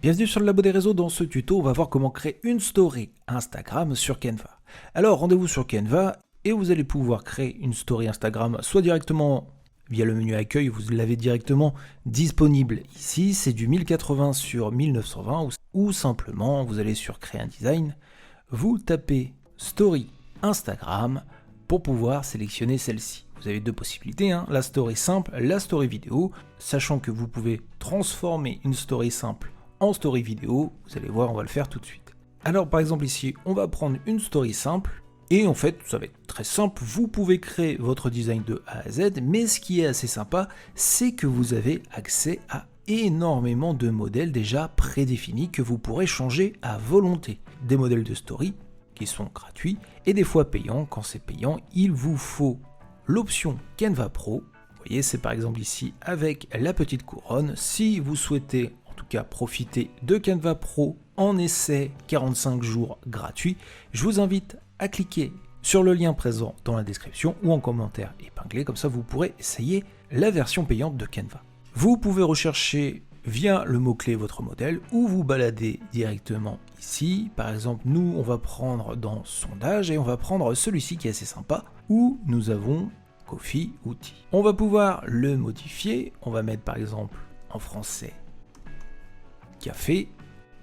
Bienvenue sur le Labo des réseaux. Dans ce tuto, on va voir comment créer une story Instagram sur Canva. Alors, rendez-vous sur Canva et vous allez pouvoir créer une story Instagram soit directement via le menu accueil, vous l'avez directement disponible ici, c'est du 1080 sur 1920 ou simplement vous allez sur créer un design, vous tapez story Instagram pour pouvoir sélectionner celle-ci. Vous avez deux possibilités, la story simple, la story vidéo, sachant que vous pouvez transformer une story simple en story vidéo, vous allez voir, on va le faire tout de suite. Alors par exemple ici, on va prendre une story simple, et en fait, ça va être très simple, vous pouvez créer votre design de A à Z, mais ce qui est assez sympa, c'est que vous avez accès à énormément de modèles déjà prédéfinis que vous pourrez changer à volonté. Des modèles de story qui sont gratuits, et des fois payants. Quand c'est payant, il vous faut l'option Canva Pro. Vous voyez, c'est par exemple ici avec la petite couronne. Si vous souhaitez en tout cas profiter de Canva Pro en essai 45 jours gratuit, je vous invite à cliquer sur le lien présent dans la description ou en commentaire épinglé, comme ça vous pourrez essayer la version payante de Canva. Vous pouvez rechercher via le mot-clé votre modèle ou vous balader directement ici. Par exemple, nous on va prendre dans sondage et on va prendre celui-ci qui est assez sympa où nous avons Coffee Outil. On va pouvoir le modifier, on va mettre par exemple en français café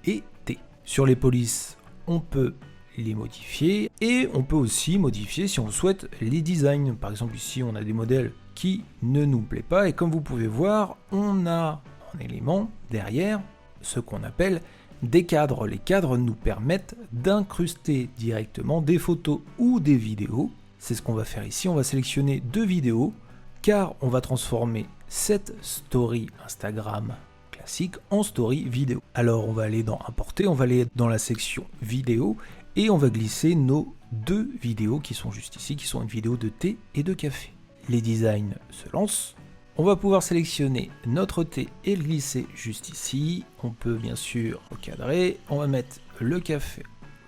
et thé. Sur les polices, on peut les modifier et on peut aussi modifier si on souhaite les designs. Par exemple ici on a des modèles qui ne nous plaît pas et comme vous pouvez voir on a en élément derrière ce qu'on appelle des cadres. Les cadres nous permettent d'incruster directement des photos ou des vidéos. C'est ce qu'on va faire ici, on va sélectionner deux vidéos car on va transformer cette story Instagram classique en story vidéo. Alors on va aller dans importer, on va aller dans la section vidéo et on va glisser nos deux vidéos qui sont juste ici, qui sont une vidéo de thé et de café. Les designs se lancent. On va pouvoir sélectionner notre thé et le glisser juste ici. On peut bien sûr recadrer. On va mettre le café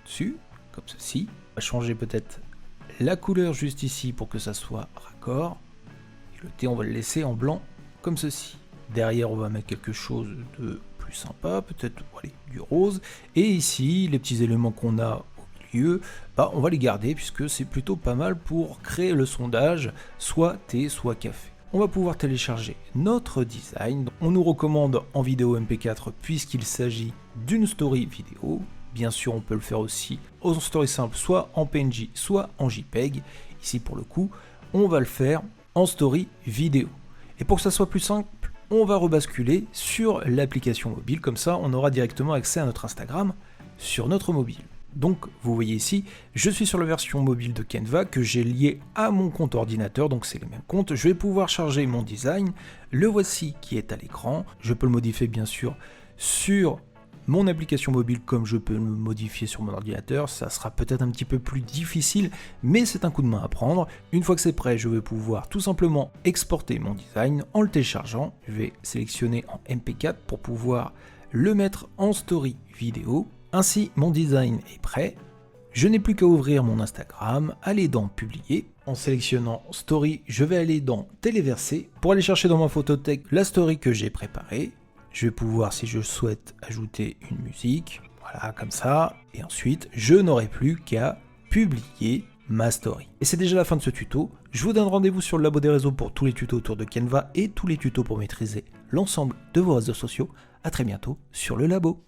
dessus, comme ceci. On va changer peut-être la couleur juste ici pour que ça soit raccord. Et le thé, on va le laisser en blanc, comme ceci. Derrière, on va mettre quelque chose de plus sympa, peut-être du rose. Et ici, les petits éléments qu'on a au milieu, on va les garder puisque c'est plutôt pas mal pour créer le sondage, soit thé, soit café. On va pouvoir télécharger notre design. On nous recommande en vidéo MP4 puisqu'il s'agit d'une story vidéo. Bien sûr, on peut le faire aussi en story simple, soit en PNG, soit en JPEG. Ici, pour le coup, on va le faire en story vidéo. Et pour que ça soit plus simple, on va rebasculer sur l'application mobile. Comme ça, on aura directement accès à notre Instagram sur notre mobile. Donc, vous voyez ici, je suis sur la version mobile de Canva que j'ai liée à mon compte ordinateur, donc c'est les mêmes comptes. Je vais pouvoir charger mon design. Le voici qui est à l'écran. Je peux le modifier bien sûr sur mon application mobile comme je peux le modifier sur mon ordinateur. Ça sera peut-être un petit peu plus difficile, mais c'est un coup de main à prendre. Une fois que c'est prêt, je vais pouvoir tout simplement exporter mon design en le téléchargeant. Je vais sélectionner en MP4 pour pouvoir le mettre en story vidéo. Ainsi, mon design est prêt. Je n'ai plus qu'à ouvrir mon Instagram, aller dans Publier. En sélectionnant Story, je vais aller dans Téléverser pour aller chercher dans ma photothèque la story que j'ai préparée. Je vais pouvoir, si je souhaite, ajouter une musique. Voilà, comme ça. Et ensuite, je n'aurai plus qu'à publier ma story. Et c'est déjà la fin de ce tuto. Je vous donne rendez-vous sur le Labo des réseaux pour tous les tutos autour de Canva et tous les tutos pour maîtriser l'ensemble de vos réseaux sociaux. A très bientôt sur le Labo.